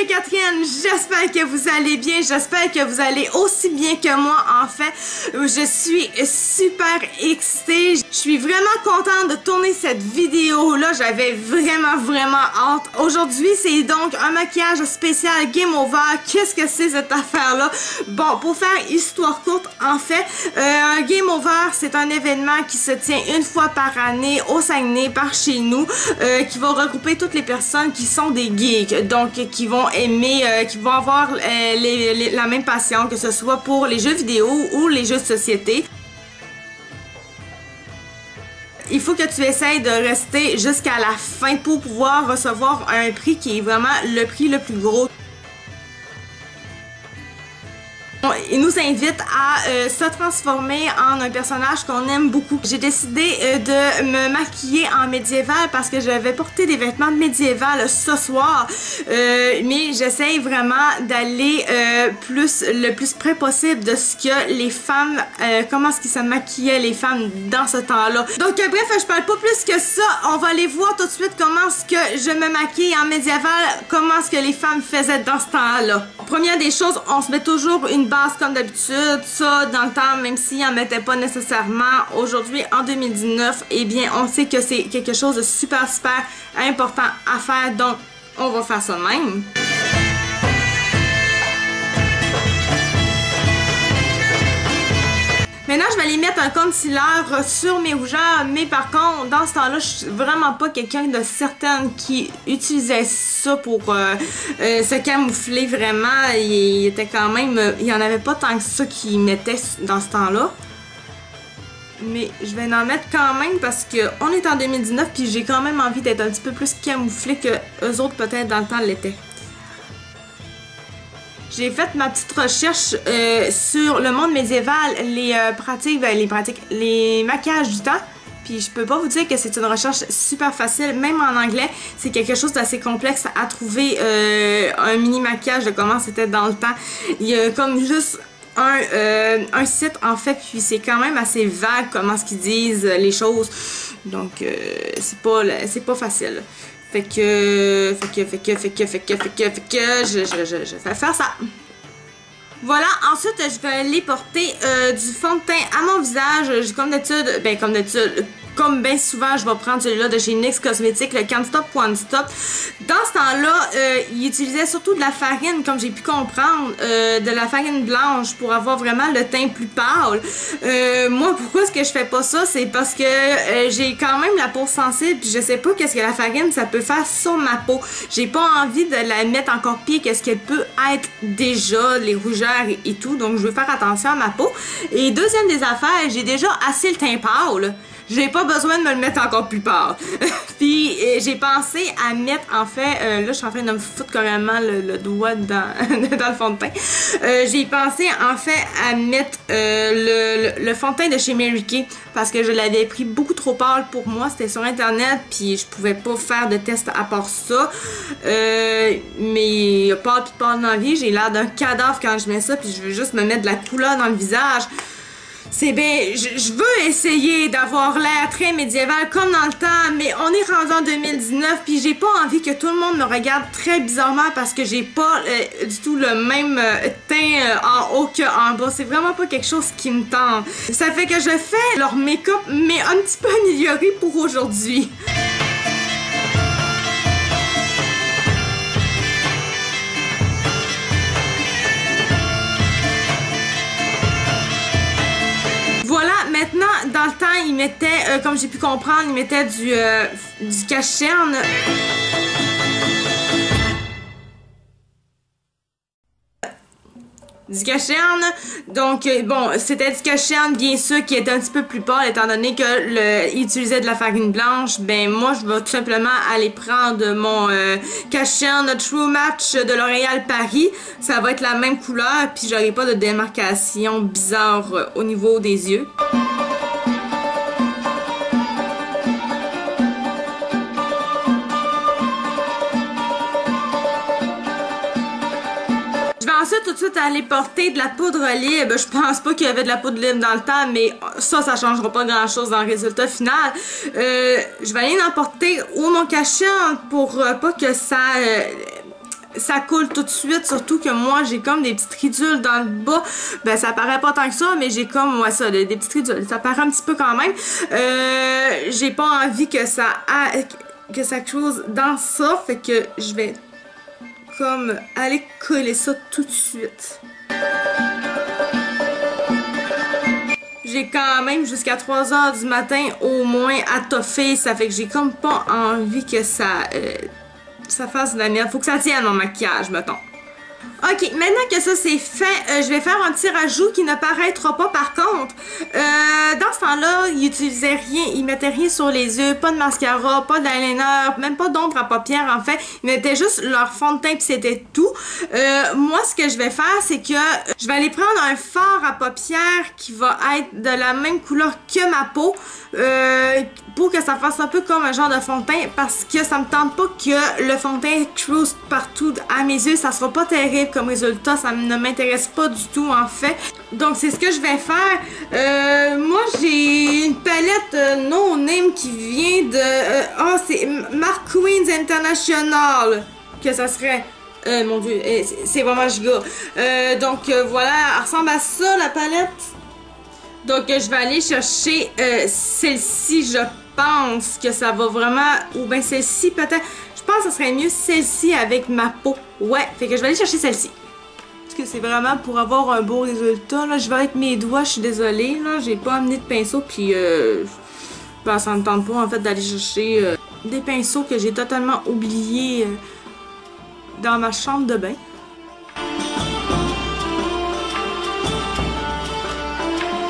c'est Catherine, j'espère que vous allez bien, j'espère que vous allez aussi bien que moi en fait. Je suis super excitée, je suis vraiment contente de tourner cette vidéo là, j'avais vraiment hâte. Aujourd'hui c'est donc un maquillage spécial Game Over. Qu'est-ce que c'est cette affaire là? Bon, pour faire histoire courte en fait, un Game Over c'est un événement qui se tient une fois par année au Saguenay par chez nous, qui va regrouper toutes les personnes qui sont des geeks, donc qui vont aimer, qui vont avoir la même passion, que ce soit pour les jeux vidéo ou les jeux de société. Il faut que tu essayes de rester jusqu'à la fin pour pouvoir recevoir un prix qui est vraiment le prix le plus gros. Il nous invite à se transformer en un personnage qu'on aime beaucoup. J'ai décidé de me maquiller en médiéval parce que je vais porter des vêtements médiévals ce soir. Mais j'essaye vraiment d'aller le plus près possible de ce que les femmes, comment est-ce qu'ils se maquillaient les femmes dans ce temps-là. Donc bref, je parle pas plus que ça. On va aller voir tout de suite comment est-ce que je me maquille en médiéval, comment est-ce que les femmes faisaient dans ce temps-là. Première des choses, on se met toujours une base comme d'habitude. Ça, dans le temps, même s'ils n'en mettaient pas nécessairement, aujourd'hui, en 2019, eh bien, on sait que c'est quelque chose de super important à faire. Donc, on va faire ça de même. Maintenant, je vais aller mettre un concealer sur mes rougeurs, mais par contre, dans ce temps-là, je suis vraiment pas quelqu'un de certaine qui utilisait ça pour se camoufler vraiment. Il était quand même, il y en avait pas tant que ça qui mettaient dans ce temps-là. Mais je vais en mettre quand même parce que on est en 2019 puis j'ai quand même envie d'être un petit peu plus camouflée que eux autres peut-être dans le temps l'étaient. J'ai fait ma petite recherche sur le monde médiéval, les maquillages du temps. Puis je peux pas vous dire que c'est une recherche super facile, même en anglais, c'est quelque chose d'assez complexe à trouver un mini maquillage de comment c'était dans le temps. Il y a comme juste un site en fait, puis c'est quand même assez vague comment ce qu'ils disent les choses. Donc c'est pas facile. Fait que je vais faire ça. Voilà, ensuite je vais aller porter du fond de teint à mon visage. Comme bien souvent, je vais prendre celui-là de chez NYX Cosmetics, le Can't Stop One Stop. Dans ce temps-là, il utilisait surtout de la farine, comme j'ai pu comprendre, de la farine blanche pour avoir vraiment le teint plus pâle. Moi, pourquoi est-ce que je fais pas ça? C'est parce que j'ai quand même la peau sensible, puis je sais pas qu'est-ce que la farine, ça peut faire sur ma peau. J'ai pas envie de la mettre encore pire qu'est-ce qu'elle peut être déjà, les rougeurs et tout, donc je veux faire attention à ma peau. Et deuxième des affaires, j'ai déjà assez le teint pâle. J'ai pas besoin de me le mettre encore plus pâle. Puis j'ai pensé à mettre en fait, là je suis en train de me foutre carrément le doigt dans le fond de teint. J'ai pensé en fait à mettre le fond de teint de chez Mary Kay parce que je l'avais pris beaucoup trop pâle pour moi. C'était sur internet puis je pouvais pas faire de test à part ça. Mais pâle pis pâle dans la vie, j'ai l'air d'un cadavre quand je mets ça puis je veux juste me mettre de la couleur dans le visage. C'est bien, je veux essayer d'avoir l'air très médiéval comme dans le temps, mais on est rendu en 2019 puis j'ai pas envie que tout le monde me regarde très bizarrement parce que j'ai pas du tout le même teint en haut qu'en bas. C'est vraiment pas quelque chose qui me tente. Ça fait que je fais leur make-up mais un petit peu amélioré pour aujourd'hui. Maintenant, dans le temps, ils mettaient, comme j'ai pu comprendre, ils mettaient du cache-cerne. Du cache-cerne. Donc, bon, c'était du cache-cerne, bien sûr, qui était un petit peu plus pâle, étant donné que il utilisait de la farine blanche. Ben, moi, je vais tout simplement aller prendre mon cache-cerne True Match de L'Oréal Paris. Ça va être la même couleur, puis j'aurai pas de démarcation bizarre au niveau des yeux. Ensuite, tout de suite, aller porter de la poudre libre. Je pense pas qu'il y avait de la poudre libre dans le temps, mais ça changera pas grand-chose dans le résultat final. Je vais aller en porter où mon cache-cerne pour pas que ça ça coule tout de suite, surtout que moi j'ai comme des petites ridules dans le bas. Ben ça paraît pas tant que ça, mais j'ai comme ouais, ça, des petites ridules. Ça paraît un petit peu quand même. J'ai pas envie que ça close dans ça, fait que je vais comme aller coller ça tout de suite. J'ai quand même jusqu'à 3 h du matin au moins à toffer, ça fait que j'ai comme pas envie que ça fasse de la merde. Faut que ça tienne mon maquillage, mettons. Ok, maintenant que ça c'est fait, je vais faire un petit rajout qui ne paraîtra pas par contre. Dans ce temps-là, il utilisait rien, il mettait rien sur les yeux, pas de mascara, pas d'eyeliner, même pas d'ombre à paupières en fait. Ils mettaient juste leur fond de teint puis c'était tout. Moi, ce que je vais faire, c'est que je vais aller prendre un fard à paupières qui va être de la même couleur que ma peau. Pour que ça fasse un peu comme un genre de fond de teint parce que ça me tente pas que le fond de teint cruise partout à mes yeux, ça sera pas terrible comme résultat, ça ne m'intéresse pas du tout en fait. Donc c'est ce que je vais faire. Moi j'ai une palette no name qui vient de c'est Marc Queens International que ça serait. Mon dieu, c'est vraiment giga. Donc voilà, elle ressemble à ça la palette. Donc je vais aller chercher celle-ci, je pense que ça va vraiment, ou bien celle-ci peut-être, je pense que ce serait mieux celle-ci avec ma peau. Ouais, fait que je vais aller chercher celle-ci. Parce que c'est vraiment pour avoir un beau résultat, là, je vais avec mes doigts, je suis désolée, là, j'ai pas amené de pinceau, puis ben, ça me tente pas en fait d'aller chercher des pinceaux que j'ai totalement oubliés dans ma chambre de bain.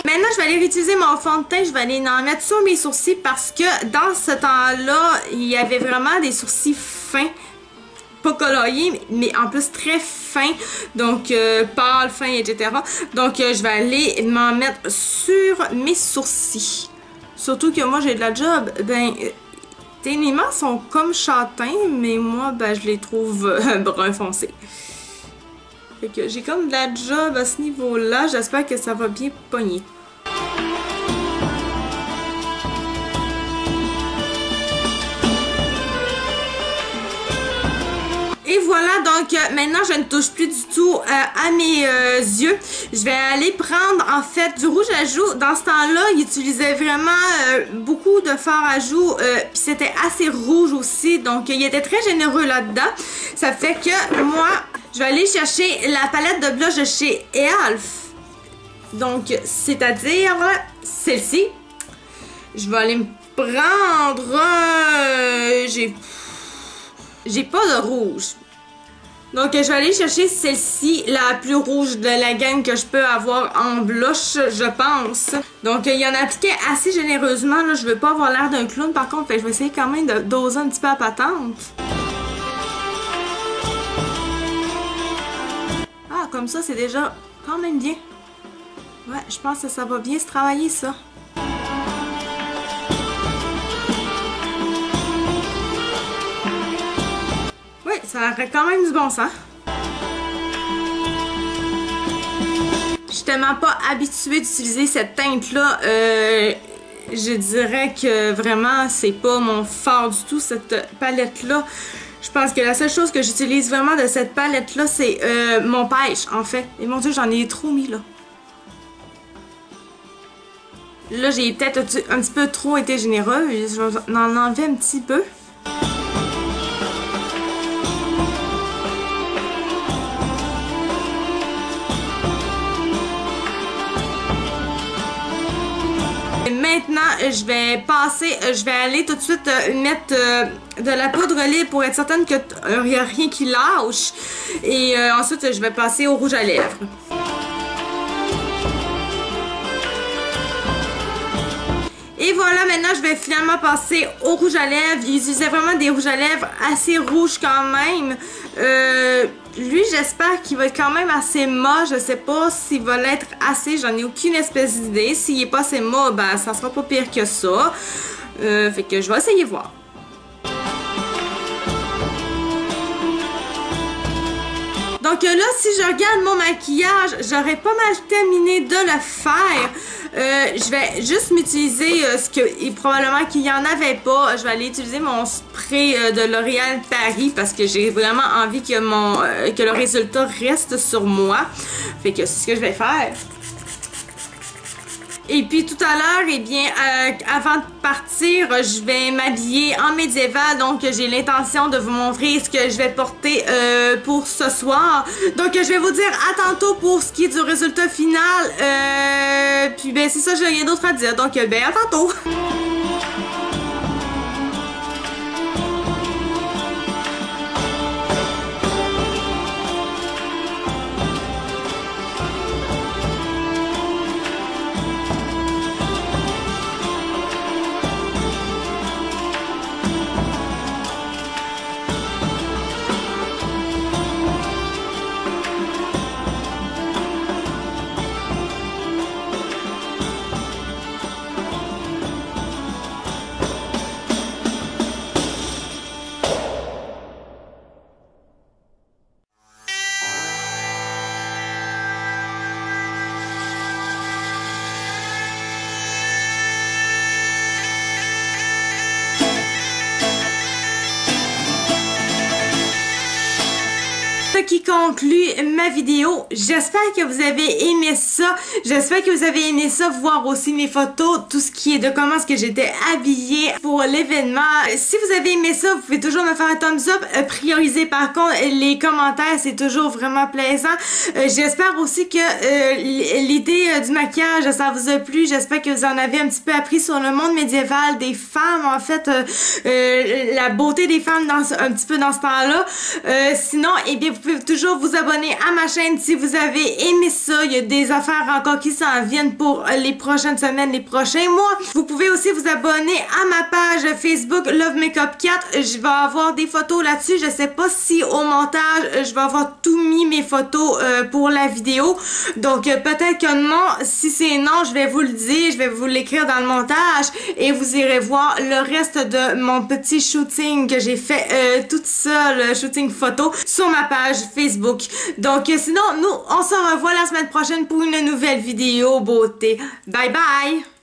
Maintenant, je vais aller réutiliser mon fond de teint. Je vais aller en mettre sur mes sourcils parce que dans ce temps-là, il y avait vraiment des sourcils fins. Pas coloriés, mais en plus très fins. Donc, pâles, fins, etc. Donc, je vais aller m'en mettre sur mes sourcils. Surtout que moi, j'ai de la job. Ben, techniquement, ils sont comme châtains, mais moi, ben, je les trouve brun foncé. Fait que j'ai comme de la job à ce niveau-là. J'espère que ça va bien pogner. Et voilà, donc maintenant je ne touche plus du tout à mes yeux. Je vais aller prendre en fait du rouge à joues. Dans ce temps-là, il utilisait vraiment beaucoup de fard à joues. Puis c'était assez rouge aussi. Donc il était très généreux là-dedans. Ça fait que moi, je vais aller chercher la palette de blush de chez Elf. Donc, c'est-à-dire celle-ci. Je vais aller me prendre... J'ai pas de rouge. Donc, je vais aller chercher celle-ci, la plus rouge de la gang que je peux avoir en blush, je pense. Donc, il y en a appliqué assez généreusement. Là, je veux pas avoir l'air d'un clown. Par contre, je vais essayer quand même de doser un petit peu à patente. Ah, comme ça, c'est déjà quand même bien. Ouais, je pense que ça va bien se travailler, ça. Oui, ça aurait quand même du bon sens. Je suis tellement pas habituée d'utiliser cette teinte-là. Je dirais que vraiment, c'est pas mon fort du tout, cette palette-là. Je pense que la seule chose que j'utilise vraiment de cette palette-là, c'est mon pêche, en fait. Et mon dieu, j'en ai trop mis, là. Là, j'ai peut-être un petit peu trop été généreux. Je vais en enlever un petit peu. Et maintenant, je vais aller tout de suite mettre de la poudre libre pour être certaine qu'il n'y a rien qui lâche. Et ensuite, je vais passer au rouge à lèvres. Et voilà, maintenant je vais finalement passer au rouge à lèvres. Il utilisait vraiment des rouges à lèvres assez rouges quand même. Lui, j'espère qu'il va être quand même assez mat. Je sais pas s'il va l'être assez. J'en ai aucune espèce d'idée. S'il est pas assez mat, ben ça sera pas pire que ça. Fait que je vais essayer de voir. Donc là, si je regarde mon maquillage, j'aurais pas mal terminé de le faire. Je vais juste m'utiliser ce que, et probablement qu'il y en avait pas. Je vais aller utiliser mon spray de L'Oréal Paris parce que j'ai vraiment envie que que le résultat reste sur moi. Fait que c'est ce que je vais faire. Et puis tout à l'heure, eh bien, avant de partir, je vais m'habiller en médiéval. Donc, j'ai l'intention de vous montrer ce que je vais porter pour ce soir. Donc, je vais vous dire à tantôt pour ce qui est du résultat final. Puis, ben, c'est ça, j'ai rien d'autre à dire. Donc, ben, à tantôt. Qui conclut ma vidéo. J'espère que vous avez aimé ça. J'espère que vous avez aimé ça, voir aussi mes photos, tout ce qui est de comment est-ce que j'étais habillée pour l'événement. Si vous avez aimé ça, vous pouvez toujours me faire un thumbs up. Priorisez par contre les commentaires, c'est toujours vraiment plaisant. J'espère aussi que l'idée du maquillage, ça vous a plu. J'espère que vous en avez un petit peu appris sur le monde médiéval des femmes, en fait, la beauté des femmes un petit peu dans ce temps-là. Sinon, eh bien, vous pouvez toujours vous abonner à ma chaîne si vous avez aimé ça. Il y a des affaires encore qui s'en viennent pour les prochaines semaines, les prochains mois. Vous pouvez aussi vous abonner à ma page Facebook Love Makeup 4. Je vais avoir des photos là-dessus. Je sais pas si au montage, je vais avoir tout mis mes photos pour la vidéo. Donc peut-être que non. Si c'est non, je vais vous le dire. Je vais vous l'écrire dans le montage et vous irez voir le reste de mon petit shooting que j'ai fait tout seul, shooting photo sur ma page Facebook. Donc sinon, nous, on se revoit la semaine prochaine pour une nouvelle vidéo beauté. Bye bye!